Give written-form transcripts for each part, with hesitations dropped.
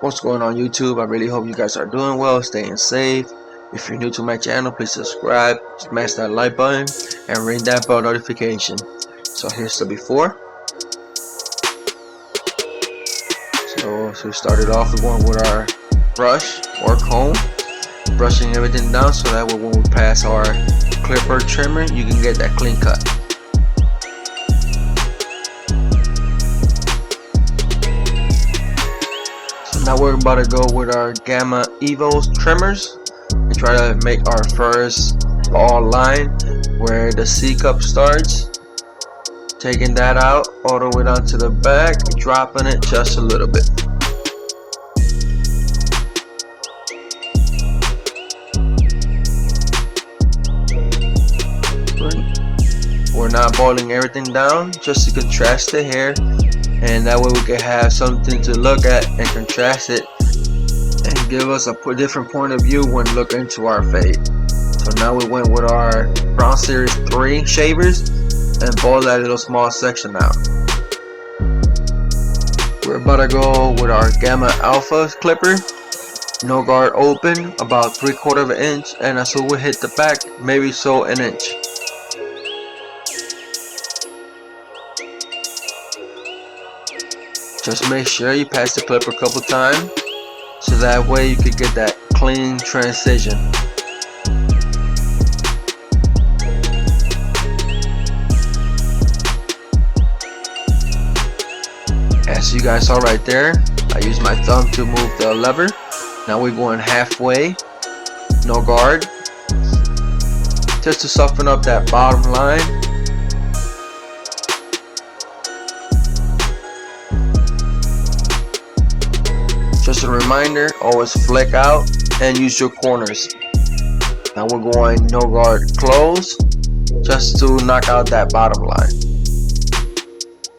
What's going on YouTube? I really hope you guys are doing well, staying safe. If you're new to my channel, please subscribe, smash that like button, and ring that bell notification. So here's the before. So we started off with going with our brush or comb, brushing everything down so that when we pass our clipper trimmer, you can get that clean cut. Now we're about to go with our Gamma Evo trimmers and try to make our first ball line where the C cup starts. Taking that out all the way down to the back, dropping it just a little bit. We're not boiling everything down, just to contrast the hair. And that way we can have something to look at and contrast it and give us a different point of view when looking into our fade. So now we went with our Brown Series 3 shavers and boiled that little small section out. We're about to go with our Gamma Alpha clipper, no guard open, about 3/4 of an inch, and as soon as we hit the back, maybe so an inch. Just make sure you pass the clipper a couple times so that way you can get that clean transition. As you guys saw right there, I used my thumb to move the lever. Now we're going halfway, no guard, just to soften up that bottom line. Just a reminder, always flick out and use your corners. Now we're going no guard close, just to knock out that bottom line.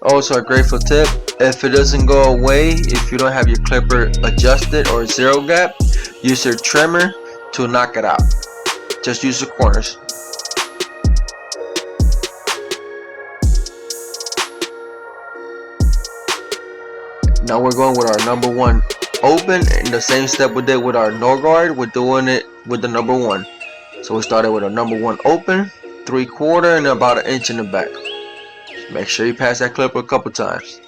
Also a grateful tip, if it doesn't go away, if you don't have your clipper adjusted or zero gap, use your trimmer to knock it out. Just use the corners. Now we're going with our number 1 open, and the same step we did with our no guard, we're doing it with the number 1. So we started with a number 1 open, 3/4 and about an inch in the back. Make sure you pass that clipper a couple times.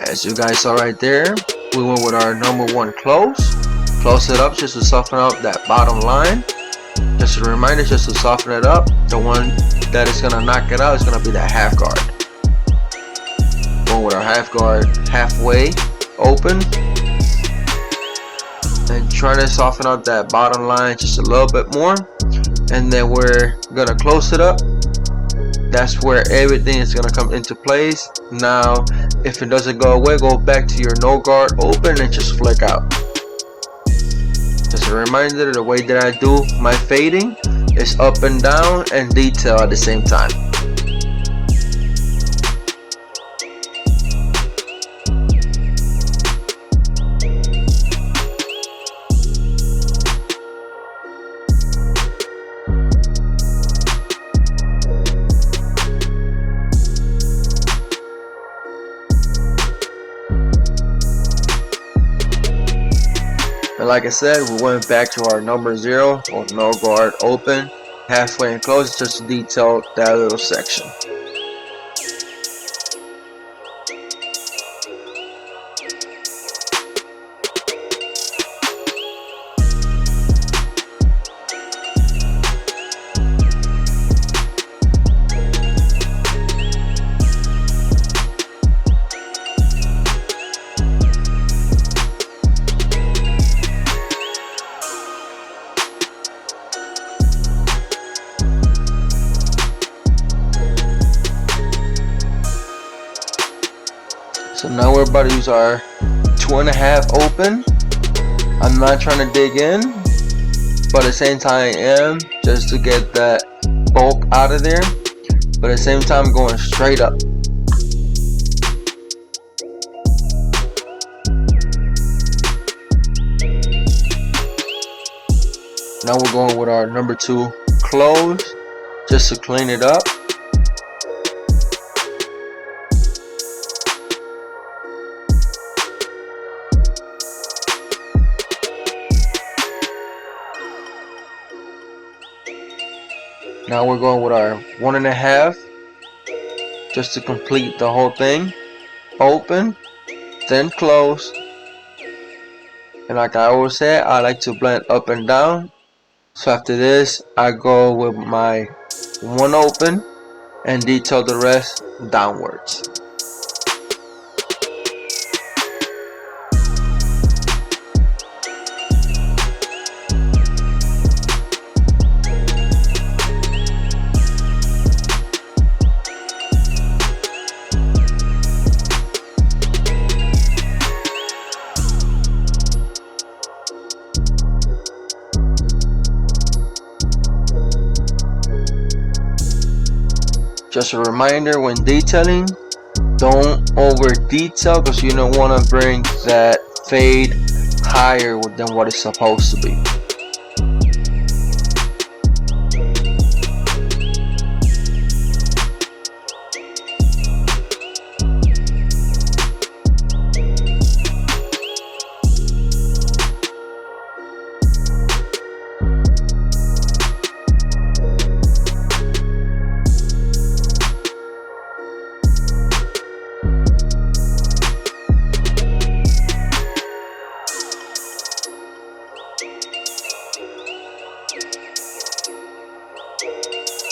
As you guys saw right there, we went with our number 1 close it up just to soften up that bottom line. Just a reminder, just to soften it up, the one that is going to knock it out is going to be that half guard. Going with our half guard halfway open and try to soften up that bottom line just a little bit more, and then we're going to close it up. That's where everything is going to come into place. Now if it doesn't go away, go back to your no guard open and just flick out. Just a reminder, the way that I do my fading is up and down and detail at the same time. And like I said, we went back to our number 0 or no guard open, halfway and close, just to detail that little section. So now we're about to use our 2.5 open. I'm not trying to dig in, but at the same time I am, just to get that bulk out of there, but at the same time going straight up. Now we're going with our number 2 close, just to clean it up. Now we're going with our 1.5 just to complete the whole thing. Open, then close. And like I always say, I like to blend up and down. So after this, I go with my 1 open and detail the rest downwards. Just a reminder, when detailing, don't over detail because you don't want to bring that fade higher than what it's supposed to be.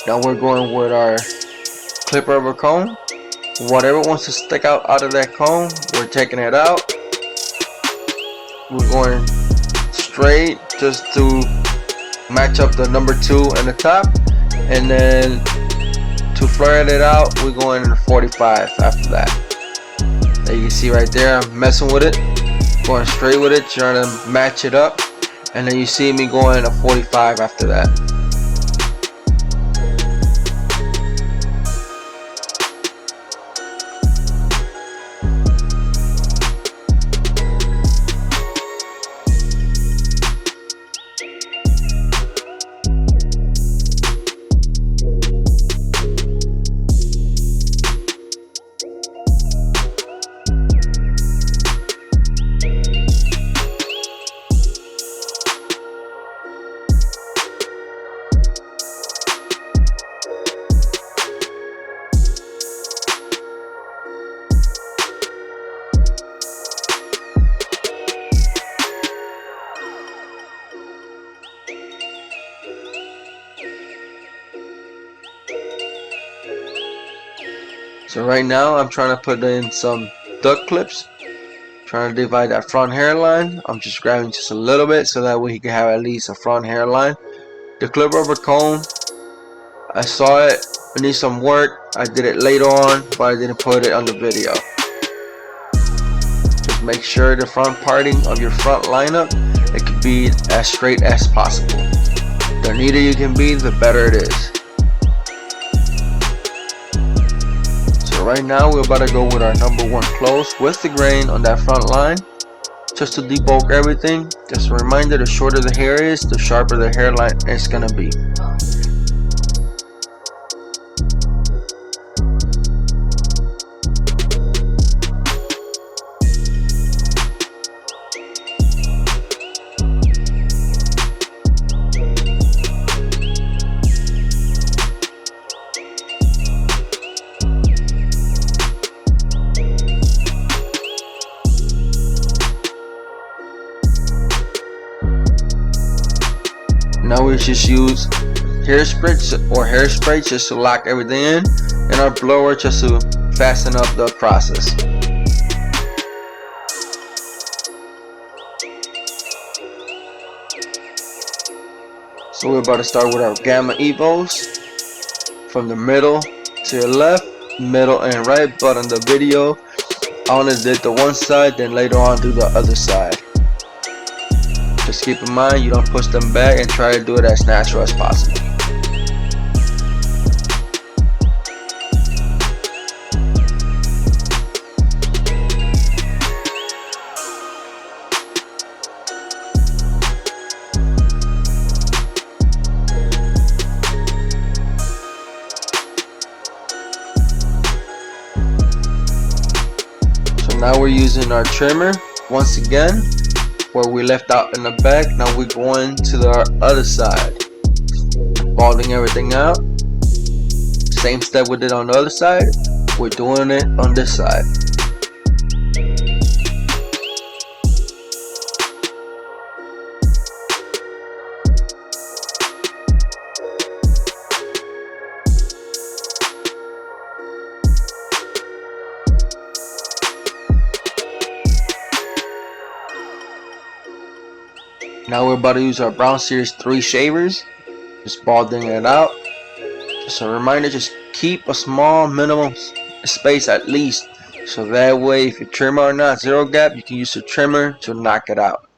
Now we're going with our clip rubber comb. Whatever wants to stick out of that comb, we're taking it out. We're going straight just to match up the number 2 in the top, and then to flatten it out, we're going in 45 after that. There you can see right there, I'm messing with it, going straight with it, trying to match it up, and then you see me going to 45 after that. So right now I'm trying to put in some duck clips, trying to divide that front hairline. I'm just grabbing just a little bit so that way he can have at least a front hairline. The clip rubber comb, I saw it needs some work. I did it later on, but I didn't put it on the video. Just make sure the front parting of your front lineup, it can be as straight as possible. The neater you can be, the better it is. So right now we're about to go with our number 1 close with the grain on that front line, just to debulk everything. Just a reminder, the shorter the hair is, the sharper the hairline is gonna be. Now we just use hairspray just to lock everything in, and our blower just to fasten up the process. So we're about to start with our Gamma Evos from the middle to your left, middle and right, but on the video I only did the one side, then later on do the other side. Just keep in mind you don't push them back, and try to do it as natural as possible. now we're using our trimmer once again where we left out in the back. Now we're going to the other side, balding everything out. Same step we did on the other side, we're doing it on this side. Now we're about to use our Brown Series 3 shavers, just balding it out. Just a reminder, just keep a small minimum space at least, so that way if you trim or not, zero gap, you can use the trimmer to knock it out.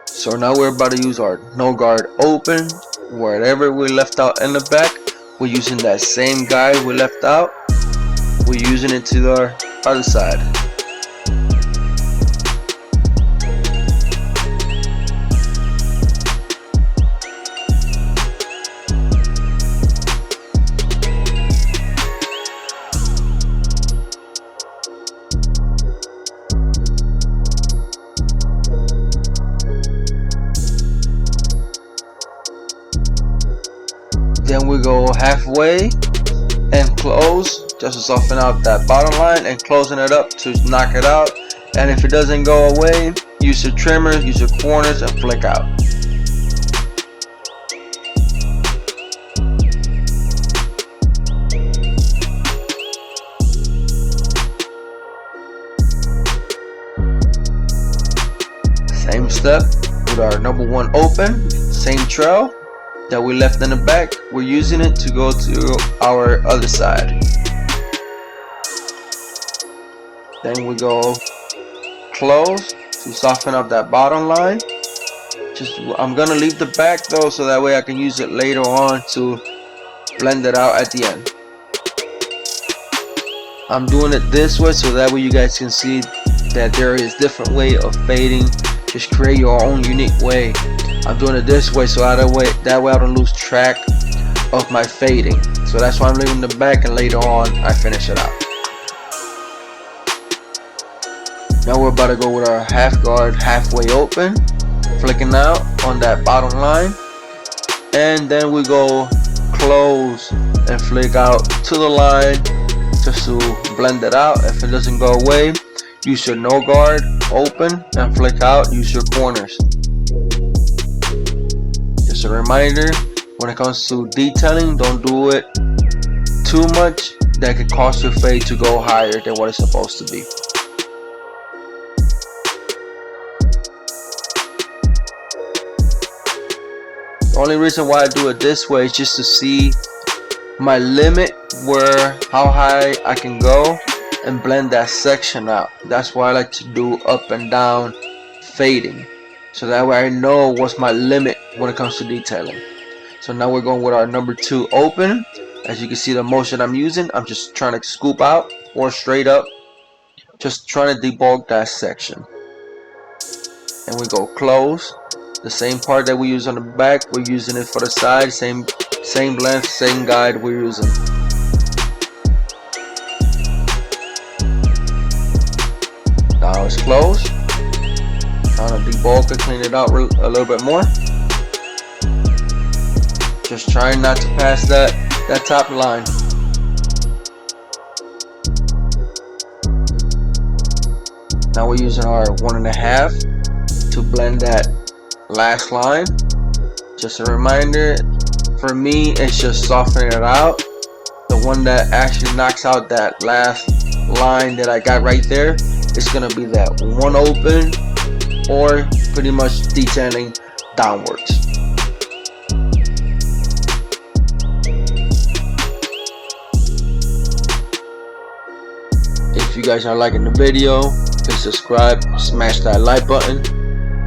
So now we're about to use our no guard open. Wherever we left out in the back, we're using that same guide we left out. We're using it to our other side. Then we go halfway and close, just to soften out that bottom line, and closing it up to knock it out. And if it doesn't go away, use your trimmer, use your corners, and flick out. Same step with our number 1 open, same trail that we left in the back, we're using it to go to our other side. Then we go close to soften up that bottom line. I'm gonna leave the back though, so that way I can use it later on to blend it out at the end. I'm doing it this way so that way you guys can see that there is different way of fading. Just create your own unique way. I'm doing it this way so that way I don't lose track of my fading. So that's why I'm leaving the back, and later on I finish it out. Now we're about to go with our half guard halfway open, flicking out on that bottom line, and then we go close and flick out to the line just to blend it out. If it doesn't go away, use your no guard open and flick out, use your corners. Just a reminder, when it comes to detailing, don't do it too much. That could cause your fade to go higher than what it's supposed to be. The only reason why I do it this way is just to see my limit, where how high I can go and blend that section out. That's why I like to do up and down fading, so that way I know what's my limit when it comes to detailing. So now we're going with our number 2 open. As you can see the motion I'm using, I'm just trying to scoop out or straight up, just trying to debulk that section. And we go close. The same part that we use on the back, we're using it for the side. Same length, same guide we're using. Now it's closed. Trying to debulk it, clean it out a little bit more. Just trying not to pass that top line. Now we're using our 1.5 to blend that last line. Just a reminder, for me it's just softening it out. The one that actually knocks out that last line that I got right there, it's gonna be that 1 open, or pretty much detailing downwards. If you guys are liking the video, please subscribe, smash that like button,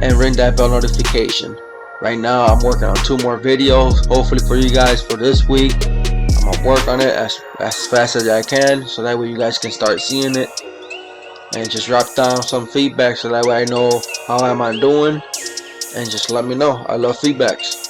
and ring that bell notification. Right now I'm working on 2 more videos, hopefully for you guys for this week. I'm gonna work on it as fast as I can, so that way you guys can start seeing it, and just drop down some feedback so that way I know how am I doing, and just let me know. I love feedbacks.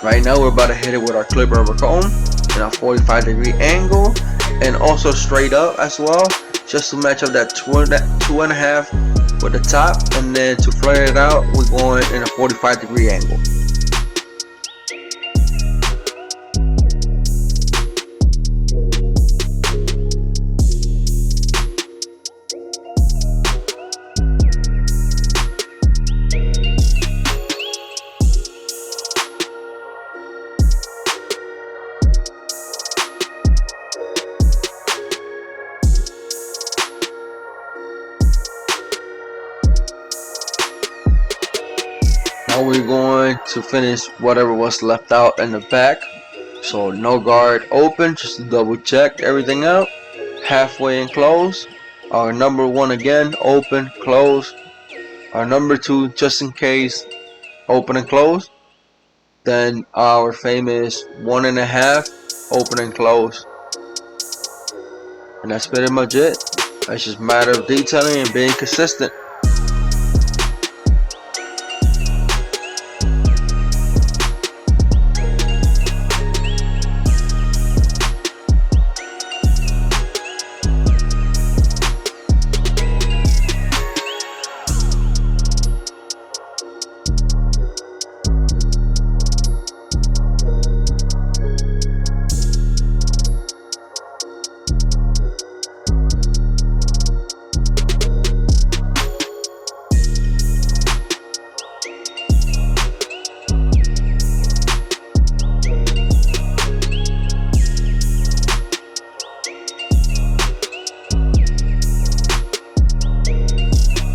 Right now we're about to hit it with our clip barber comb in a 45-degree angle, and also straight up as well, just to match up that 2.5 with the top, and then to flare it out we're going in a 45-degree angle. Now we're going to finish whatever was left out in the back. So no guard open, just to double check everything out. Halfway and close. Our number 1 again, open, close. Our number 2, just in case, open and close. Then our famous 1.5, open and close. And that's pretty much it. It's just a matter of detailing and being consistent.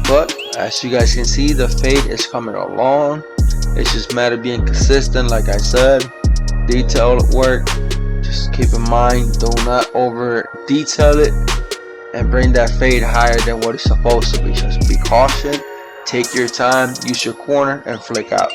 But as you guys can see, the fade is coming along. It's just a matter of being consistent, like I said. Detail work, just keep in mind, do not over detail it and bring that fade higher than what it's supposed to be. Just be cautious, take your time, use your corner and flick out.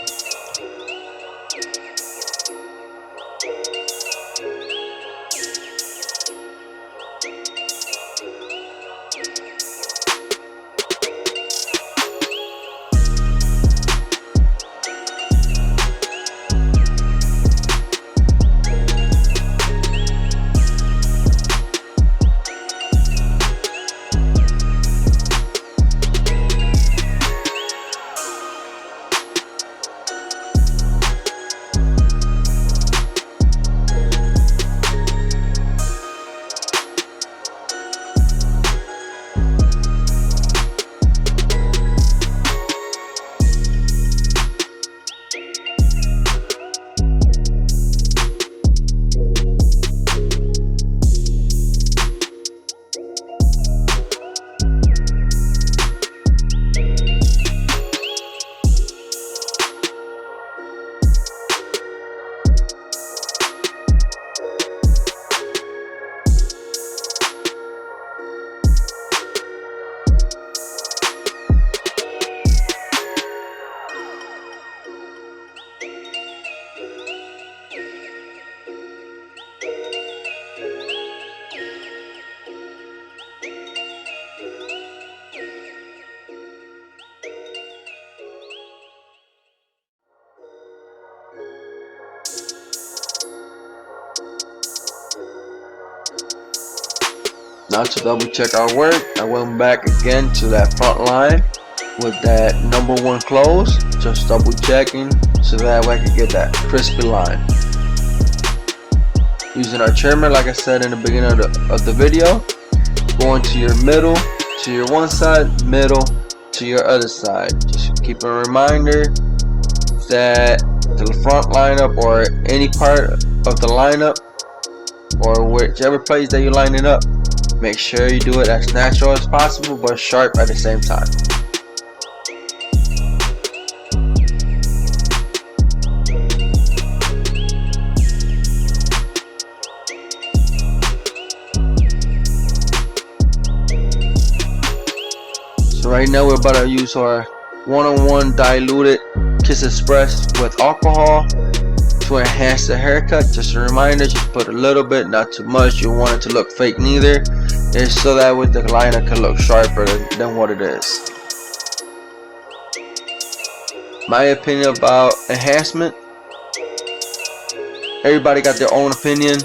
Now to double check our work, I went back again to that front line with that number 1 close, just double checking so that way I can get that crispy line. Using our trimmer, like I said in the beginning of the video, going to your middle, to your one side, middle, to your other side. Just keep a reminder that the front lineup or any part of the lineup or whichever place that you line it up, make sure you do it as natural as possible but sharp at the same time. So right now we're about to use our 101 diluted Kiss Express with alcohol to enhance the haircut. Just a reminder, just put a little bit, not too much. You don't want it to look fake neither. It's so that with the liner can look sharper than what it is. My opinion about enhancement, Everybody got their own opinion.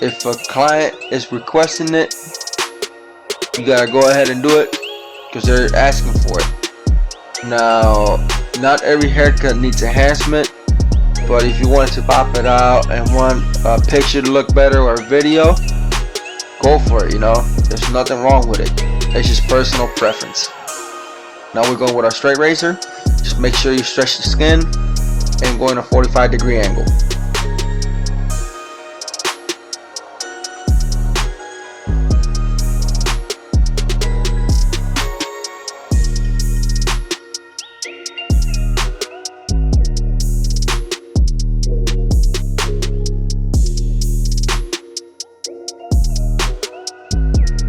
If a client is requesting it, you gotta go ahead and do it because they're asking for it. Now, not every haircut needs enhancement, but if you wanted to pop it out and want a picture to look better or a video, go for it, you know. There's nothing wrong with it. It's just personal preference. Now we're going with our straight razor. Just make sure you stretch the skin and go in a 45-degree angle.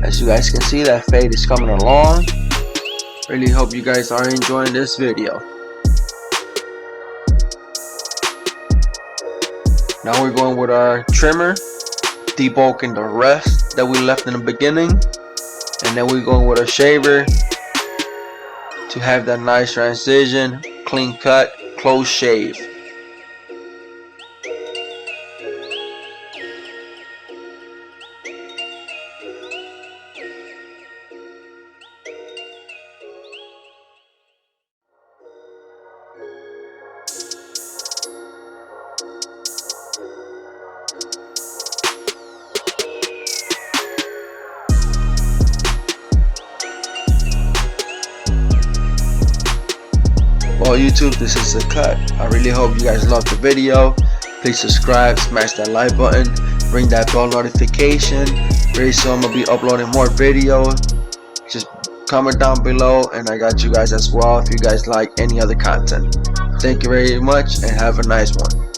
As you guys can see, that fade is coming along. Really hope you guys are enjoying this video. Now we're going with our trimmer, debulking the rest that we left in the beginning, and then we're going with our shaver to have that nice transition, clean cut, close shave. Well, YouTube, this is a cut. I really hope you guys loved the video. Please subscribe, smash that like button, ring that bell notification. Very soon I'm gonna be uploading more videos. Just comment down below and I got you guys as well if you guys like any other content. Thank you very much and have a nice one.